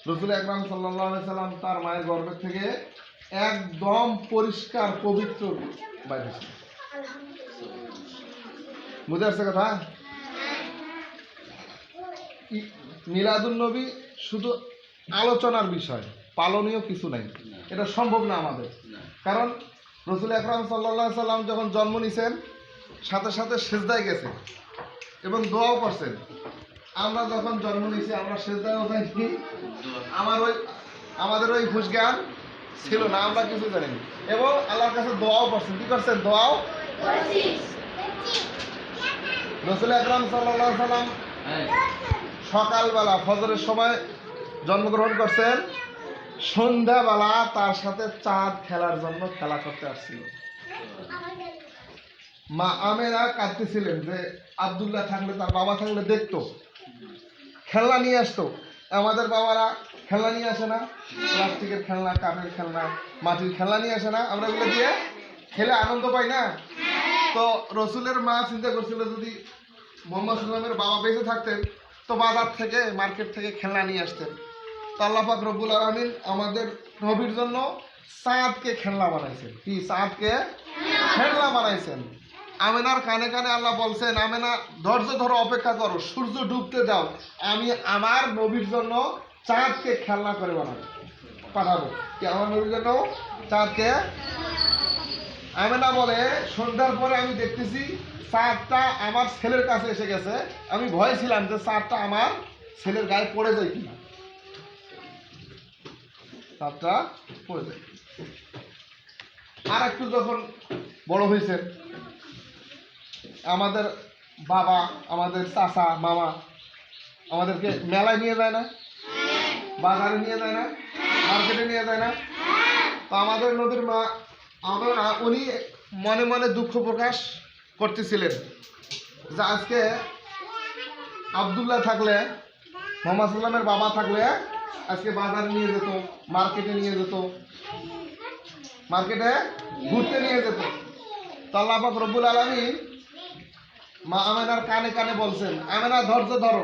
রাসূল আকরাম সাল্লাল্লাহু আলাইহি সাল্লাম তার মায়ের গর্ভ থেকে একদম পরিষ্কার পবিত্র বাইর হয়েছে। বুঝে আসছে কথা? মিলাদুন নবী শুধু আলোচনার বিষয়, পালনীয় কিছু নাই, এটা সম্ভব না আমাদের। কারণ রাসূল আকরাম সাল্লাল্লাহু আলাইহি সাল্লাম যখন জন্ম নিছেন সাথে সাথে সিজদায় গেছে এবং দোয়াও করছেন। আমরা যখন জন্ম নিয়েছি আমরা সিজদায়ও যাইনি, আমাদের ওই হুঁশ জ্ঞান ছিল না, আমরা কিছু জানিনি, এবং আল্লাহর কাছে দোয়াও করছেন। কি করছেন? দোয়াও। রাসূল আকরাম সাল্লাল্লাহু আলাইহি সাল্লাম সকালবেলা ফজরের সময় জন্মগ্রহণ করছেন, সন্ধ্যাবেলা তার সাথে চাঁদ খেলার জন্য খেলা করতে আসছিল। মা আমেনা কাঁদতেছিলেন যে আব্দুল্লাহ থাকলে, তার বাবা থাকলে দেখতো, খেলনা নিয়ে আসতো। আমাদের বাবারা খেলনা নিয়ে আসে না? প্লাস্টিকের খেলনা, কাঠের খেলনা, মাটির খেলনা নিয়ে আসে না? আমরা এগুলো দিয়ে খেলে আনন্দ পাই না? তো রসুলের মা চিন্তা করছিল যদি মোহাম্মদ সাল্লামের বাবা বেঁচে থাকতেন তো বাজার থেকে, মার্কেট থেকে খেলনা নিয়ে আসতেন। তো আল্লাহ পাক রব্বুল আলামিন আমাদের নবীর জন্য চাঁদকে খেলনা বানাইছেন। কি? চাঁদকে খেলনা বানাইছেন। আমেনার কানে কানে আল্লাহ বলছেন, আমেনা ধৈর্য ধরো, অপেক্ষা করো, সূর্য ডুবতে দাও, আমি আমার নবীর জন্য চাঁদকে খেলনা করে পাঠাবো। কি? আমার নবীর জন্য চাঁদকে। আমেনা বলে, সন্ধ্যার পরে আমি দেখতেছি চাঁদটা আমার ছেলের কাছে এসে গেছে, আমি ভয় ছিলাম যে চাঁদটা আমার ছেলের গায়ে পড়ে যায় কিনা, চাঁদটা পড়ে যায়। আর একটু যখন বড় হয়েছে, আমাদের বাবা, আমাদের চাচা, মামা আমাদেরকে মেলায় নিয়ে যায় না? বাজারে নিয়ে যায় না? মার্কেটে নিয়ে যায় না? তো আমাদের নবীর মা আমরা উনি মনে মনে দুঃখ প্রকাশ করতেছিলেন যে আজকে আব্দুল্লাহ থাকলে, মোহাম্মদ সাল্লামের বাবা থাকলে আজকে বাজারে নিয়ে যেত, মার্কেটে নিয়ে যেত, মার্কেটে ঘুরতে নিয়ে যেত। তো আল্লাহ পাক রব্বুল আলামিন মা আমেনার কানে কানে বলছেন, আমেনা ধৈর্য ধরো,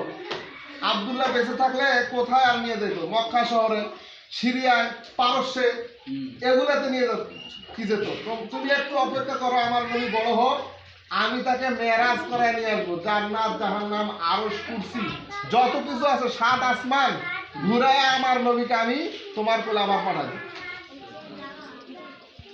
আব্দুল্লাহ বেঁচে থাকলে কোথায় আর নিয়ে যেত? মক্কা শহরে, সিরিয়ায়, পারস্যে, এগুলাতে নিয়ে যেত। কি যেত? তুমি একটু অপেক্ষা করো, আমার নবী বড় হোক, আমি তাকে মেরাজ করায় নিয়ে আসবো। জান্নাত, জাহান্নাম, আরশ, কুরসি, যত কিছু আছে, সাত আসমান ঘুরায় আমার নবীকে আমি তোমার কোলে আমার পাঠাবো।